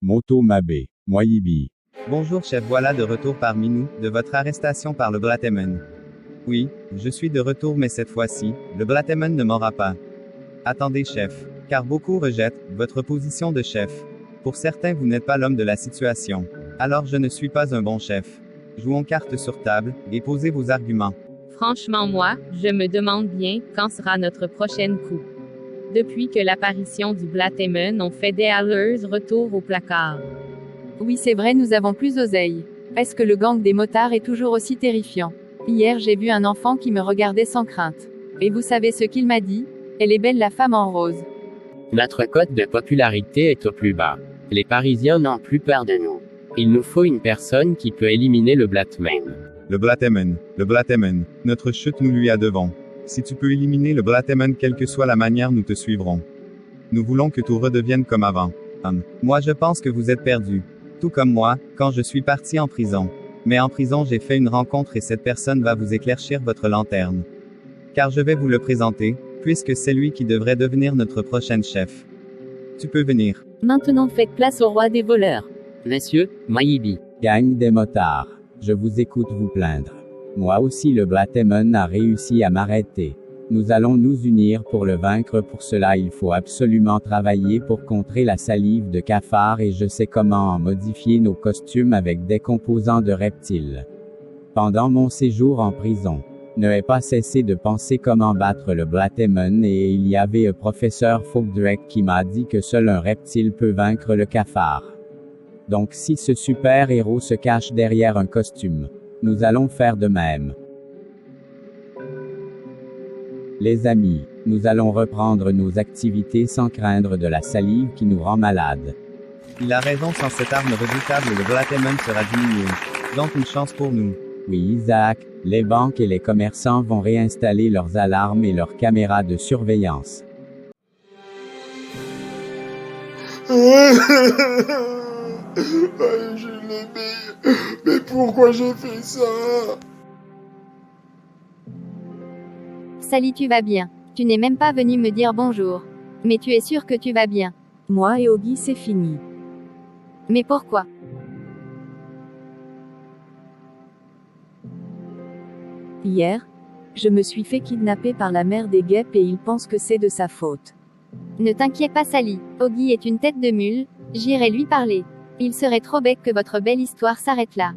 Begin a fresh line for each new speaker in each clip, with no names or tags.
Moto Mabé, Moyibi.
Bonjour chef, voilà de retour parmi nous, de votre arrestation par le Blateman. Oui, je suis de retour mais cette fois-ci, le Blateman ne m'aura pas. Attendez chef, car beaucoup rejettent votre position de chef. Pour certains vous n'êtes pas l'homme de la situation. Alors je ne suis pas un bon chef. Jouons carte sur table, et posez vos arguments.
Franchement moi, je me demande bien, quand sera notre prochaine coup. Depuis que l'apparition du Blateman, on fait des allers retour au placard.
Oui, c'est vrai, nous avons plus d'oseille. Est-ce que le gang des motards est toujours aussi terrifiant? Hier, j'ai vu un enfant qui me regardait sans crainte. Et vous savez ce qu'il m'a dit? Elle est belle la femme en rose.
Notre cote de popularité est au plus bas. Les Parisiens n'ont plus peur de nous. Il nous faut une personne qui peut éliminer le Blateman.
Le Blateman, notre chute nous lui a devant. Si tu peux éliminer le Blateman quelle que soit la manière, nous te suivrons. Nous voulons que tout redevienne comme avant. Moi je pense que vous êtes perdu. Tout comme moi, quand je suis parti en prison. Mais en prison j'ai fait une rencontre et cette personne va vous éclaircir votre lanterne. Car je vais vous le présenter, puisque c'est lui qui devrait devenir notre prochain chef. Tu peux venir.
Maintenant faites place au roi des voleurs.
Monsieur, Moyibi.
Gang des motards. Je vous écoute vous plaindre. Moi aussi le Blateman a réussi à m'arrêter. Nous allons nous unir pour le vaincre. Pour cela il faut absolument travailler pour contrer la salive de cafard et je sais comment modifier nos costumes avec des composants de reptiles. Pendant mon séjour en prison, n'ai pas cessé de penser comment battre le Blateman et il y avait un professeur Folkdreck qui m'a dit que seul un reptile peut vaincre le cafard. Donc si ce super-héros se cache derrière un costume, nous allons faire de même. Les amis, nous allons reprendre nos activités sans craindre de la salive qui nous rend malades.
Il a raison, sans cette arme redoutable le Blateman sera diminué. Donc une chance pour nous.
Oui Isaac, les banques et les commerçants vont réinstaller leurs alarmes et leurs caméras de surveillance.
Je l'aimais. Mais pourquoi j'ai fait ça?
Sally, tu vas bien. Tu n'es même pas venu me dire bonjour. Mais tu es sûr que tu vas bien.
Moi et Oggy, c'est fini.
Mais pourquoi?
Hier, je me suis fait kidnapper par la mère des guêpes et il pense que c'est de sa faute.
Ne t'inquiète pas Sally, Oggy est une tête de mule, j'irai lui parler. Il serait trop bête que votre belle histoire s'arrête là.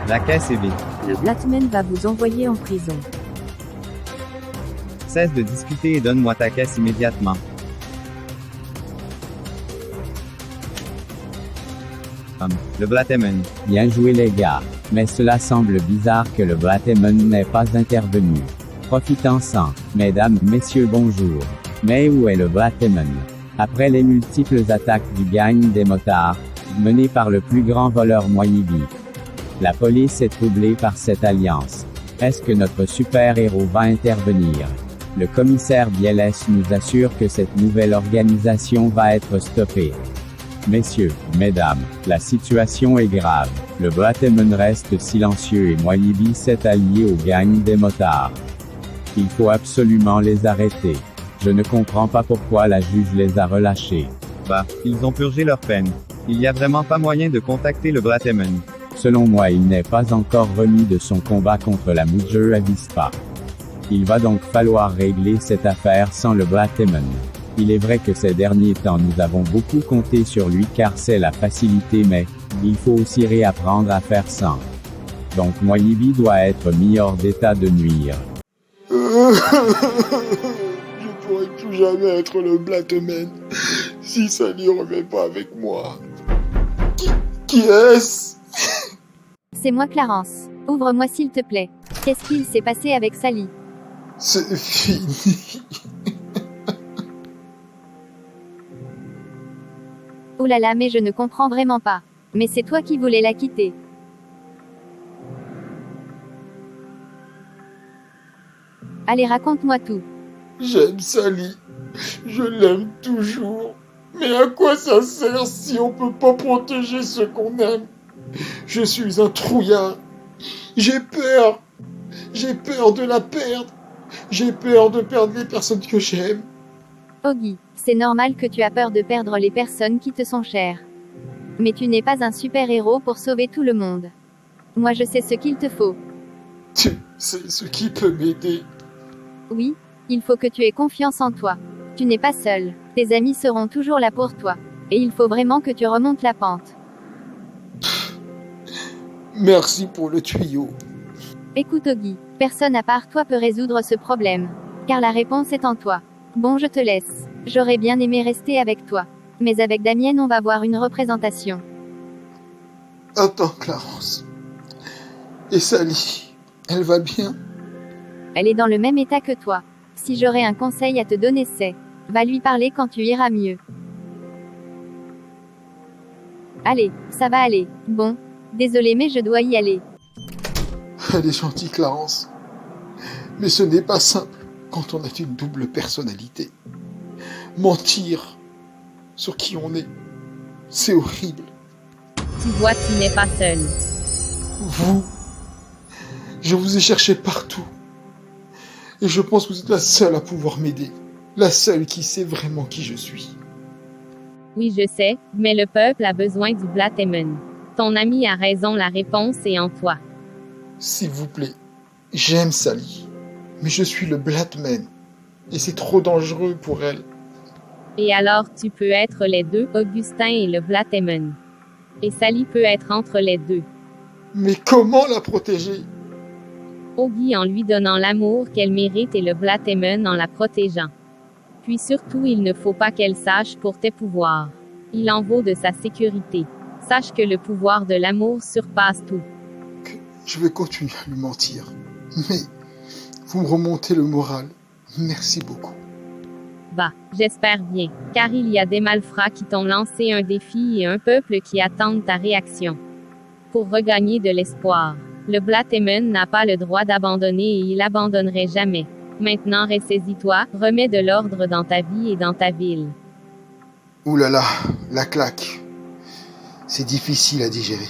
La caisse est vide.
Le Blateman va vous envoyer en prison.
Cesse de discuter et donne-moi ta caisse immédiatement. Le Blateman.
Bien joué les gars, mais cela semble bizarre que le Blateman n'ait pas intervenu. Profitons-en, mesdames, messieurs bonjour. Mais où est le Blateman? Après les multiples attaques du gang des motards, menées par le plus grand voleur Moyibi, la police est troublée par cette alliance. Est-ce que notre super-héros va intervenir? Le commissaire Bielès nous assure que cette nouvelle organisation va être stoppée. Messieurs, mesdames, la situation est grave. Le Blateman reste silencieux et Moyibi s'est allié au gang des motards. Il faut absolument les arrêter. Je ne comprends pas pourquoi la juge les a relâchés.
Ils ont purgé leur peine. Il n'y a vraiment pas moyen de contacter le Blateman.
Selon moi, il n'est pas encore remis de son combat contre la Mujur Avispa. Il va donc falloir régler cette affaire sans le Blateman. Il est vrai que ces derniers temps nous avons beaucoup compté sur lui car c'est la facilité mais, il faut aussi réapprendre à faire sans. Donc Moyibi doit être mis hors d'état de nuire.
Je pourrais plus jamais être le Blateman si Sally remet pas avec moi. Qui est-ce?
C'est moi Clarence. Ouvre-moi s'il te plaît. Qu'est-ce qu'il s'est passé avec Sally?
C'est fini.
Oh là là, mais je ne comprends vraiment pas. Mais c'est toi qui voulais la quitter. Allez, raconte-moi tout.
J'aime Sally. Je l'aime toujours. Mais à quoi ça sert si on peut pas protéger ce qu'on aime? Je suis un trouillard. J'ai peur. J'ai peur de la perdre. J'ai peur de perdre les personnes que j'aime.
Oggy, c'est normal que tu aies peur de perdre les personnes qui te sont chères. Mais tu n'es pas un super-héros pour sauver tout le monde. Moi je sais ce qu'il te faut.
Tu sais ce qui peut m'aider.
Oui, il faut que tu aies confiance en toi. Tu n'es pas seul. Tes amis seront toujours là pour toi. Et il faut vraiment que tu remontes la pente.
Merci pour le tuyau.
Écoute Oggy, personne à part toi peut résoudre ce problème. Car la réponse est en toi. Bon, je te laisse. J'aurais bien aimé rester avec toi. Mais avec Damien, on va voir une représentation.
Attends, Clarence. Et Sally, elle va bien?
Elle est dans le même état que toi. Si j'aurais un conseil à te donner, c'est va lui parler quand tu iras mieux. Allez, ça va aller. Bon, désolé mais je dois y aller.
Elle est gentille, Clarence. Mais ce n'est pas simple quand on a une double personnalité. Mentir sur qui on est, c'est horrible.
Tu vois, tu n'es pas seul.
Vous, je vous ai cherché partout. Et je pense que vous êtes la seule à pouvoir m'aider. La seule qui sait vraiment qui je suis.
Oui, je sais, mais le peuple a besoin du Blatemon. Ton ami a raison, la réponse est en toi.
S'il vous plaît, j'aime Sally. Mais je suis le Blattman. Et c'est trop dangereux pour elle.
Et alors tu peux être les deux, Augustin et le Blatemon. Et Sally peut être entre les deux.
Mais comment la protéger?
Oggy en lui donnant l'amour qu'elle mérite et le Blatemon en la protégeant. Puis surtout, il ne faut pas qu'elle sache pour tes pouvoirs. Il en vaut de sa sécurité. Sache que le pouvoir de l'amour surpasse tout.
Je vais continuer à lui mentir. Mais vous me remontez le moral. Merci beaucoup.
Bah, j'espère bien, car il y a des malfrats qui t'ont lancé un défi et un peuple qui attendent ta réaction. Pour regagner de l'espoir, le Blatemon n'a pas le droit d'abandonner et il abandonnerait jamais. Maintenant ressaisis-toi, remets de l'ordre dans ta vie et dans ta ville.
Ouh là là, la claque. C'est difficile à digérer.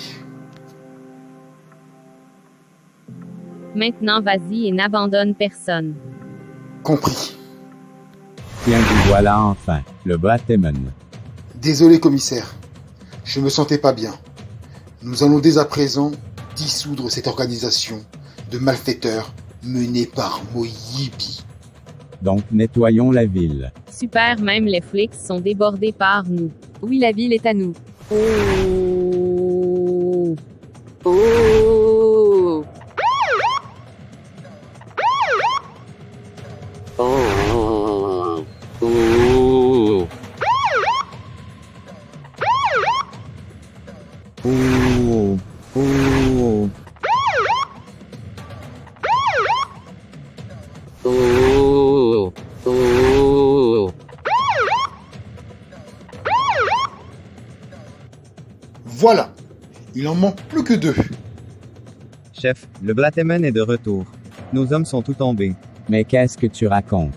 Maintenant vas-y et n'abandonne personne.
Compris.
Tiens, vous voilà enfin, le Blatemon.
Désolé, commissaire. Je me sentais pas bien. Nous allons dès à présent dissoudre cette organisation de malfaiteurs menée par Moyibi.
Donc nettoyons la ville.
Super, même les flics sont débordés par nous.
Oui, la ville est à nous.
Oh.
Oh.
Oh. Oh.
Oh, oh,
Oh. Oh.
Voilà. Il en manque plus que 2.
Chef, le Blatemon est de retour. Nos hommes sont tous tombés.
mais qu'est-ce que tu racontes?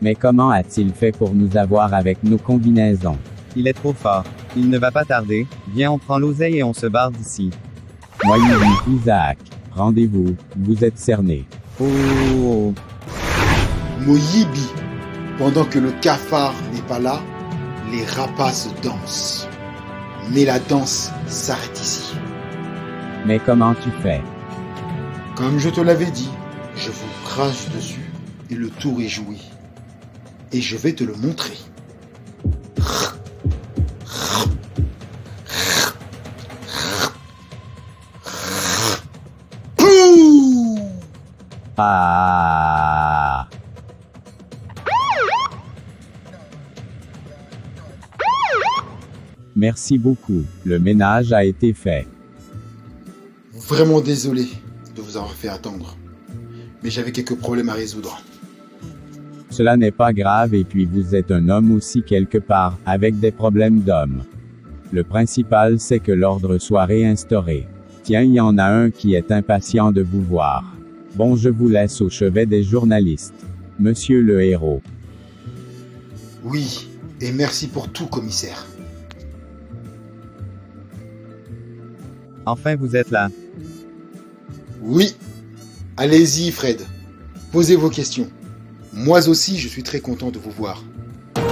Mais comment a-t-il fait pour nous avoir avec nos combinaisons?
Il est trop fort. Il ne va pas tarder. Viens, on prend l'oseille et on se barre d'ici.
Moyibi, Isaac, rendez-vous, vous êtes cernés.
Oh.
Moyibi. Pendant que le cafard n'est pas là, les rapaces dansent. Mais la danse s'arrête ici.
Mais comment tu fais?
Comme je te l'avais dit, je vous crache dessus et le tour est joué. Et je vais te le montrer. Pouh!
Ah! Merci beaucoup, le ménage a été fait.
Vraiment désolé de vous avoir fait attendre. Mais j'avais quelques problèmes à résoudre.
Cela n'est pas grave et puis vous êtes un homme aussi quelque part, avec des problèmes d'homme. Le principal c'est que l'ordre soit réinstauré. Tiens, il y en a un qui est impatient de vous voir. Bon, je vous laisse au chevet des journalistes. Monsieur le héros.
Oui, et merci pour tout, commissaire.
Enfin vous êtes là.
Oui. Allez-y, Fred. Posez vos questions. Moi aussi, je suis très content de vous voir.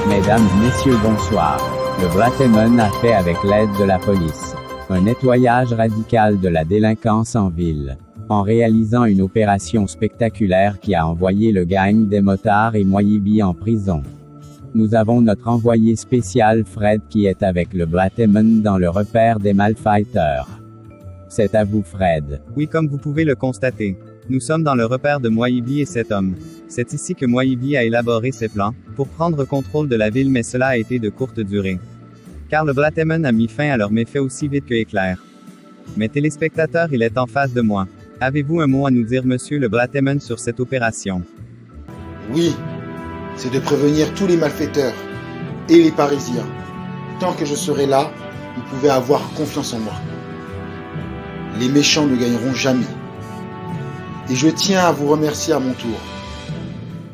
Mesdames, messieurs, bonsoir. Le Bratemon a fait avec l'aide de la police un nettoyage radical de la délinquance en ville, en réalisant une opération spectaculaire qui a envoyé le gang des motards et Moyibi en prison. Nous avons notre envoyé spécial Fred qui est avec le Bratemon dans le repère des malfaiteurs. C'est à vous Fred.
Oui, comme vous pouvez le constater. Nous sommes dans le repère de Moyibi et cet homme. C'est ici que Moyibi a élaboré ses plans, pour prendre contrôle de la ville, mais cela a été de courte durée. Car le Bratemon a mis fin à leurs méfaits aussi vite que éclair. Mes téléspectateurs, il est en face de moi. Avez-vous un mot à nous dire, monsieur le Bratemon, sur cette opération?
Oui, c'est de prévenir tous les malfaiteurs et les Parisiens. Tant que je serai là, vous pouvez avoir confiance en moi. Les méchants ne gagneront jamais. Et je tiens à vous remercier à mon tour.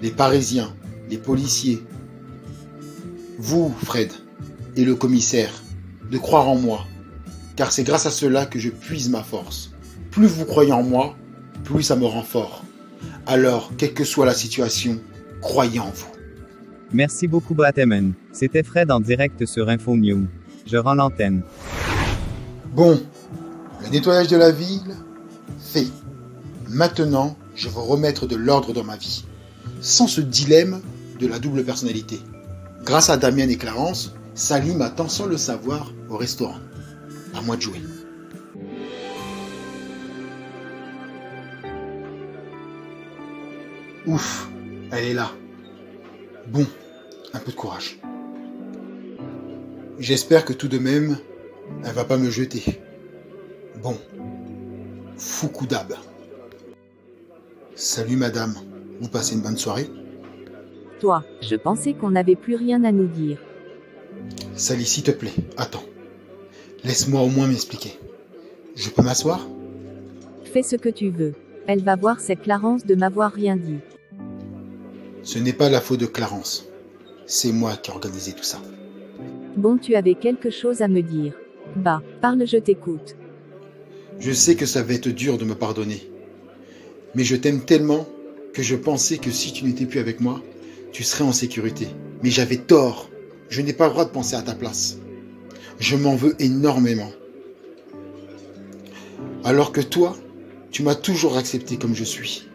Les Parisiens, les policiers, vous, Fred, et le commissaire, de croire en moi, car c'est grâce à cela que je puise ma force. Plus vous croyez en moi, plus ça me rend fort. Alors, quelle que soit la situation, croyez en vous.
Merci beaucoup Bratemon. C'était Fred en direct sur Info News. Je rends l'antenne.
Bon, le nettoyage de la ville, fait. Maintenant, je vais remettre de l'ordre dans ma vie, sans ce dilemme de la double personnalité. Grâce à Damien et Clarence, Sally m'attend sans le savoir au restaurant. À moi de jouer. Ouf, elle est là. Bon, un peu de courage. J'espère que tout de même, elle va pas me jeter. Bon, Fukudab. Salut madame, vous passez une bonne soirée?
Toi, je pensais qu'on n'avait plus rien à nous dire.
Sally, s'il te plaît, attends. Laisse-moi au moins m'expliquer. Je peux m'asseoir?
Fais ce que tu veux. Elle va voir c'est Clarence de m'avoir rien dit.
Ce n'est pas la faute de Clarence. C'est moi qui ai organisé tout ça.
Bon, tu avais quelque chose à me dire. Bah, parle, je t'écoute.
Je sais que ça va être dur de me pardonner. Mais je t'aime tellement que je pensais que si tu n'étais plus avec moi, tu serais en sécurité. Mais j'avais tort. Je n'ai pas le droit de penser à ta place. Je m'en veux énormément. Alors que toi, tu m'as toujours accepté comme je suis.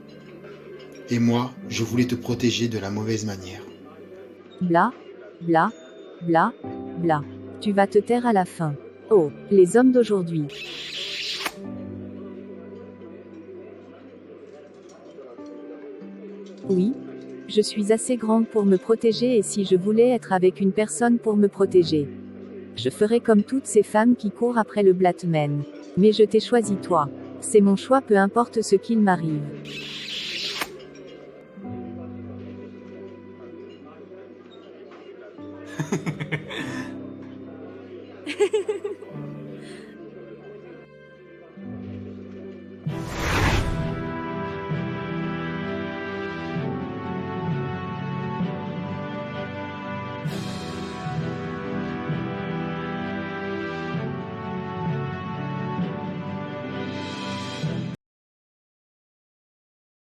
Et moi, je voulais te protéger de la mauvaise manière.
Bla, bla, bla, bla. Tu vas te taire à la fin. Oh, les hommes d'aujourd'hui. Oui, je suis assez grande pour me protéger et si je voulais être avec une personne pour me protéger, je ferais comme toutes ces femmes qui courent après le Blattman. Mais je t'ai choisi toi. C'est mon choix, peu importe ce qu'il m'arrive.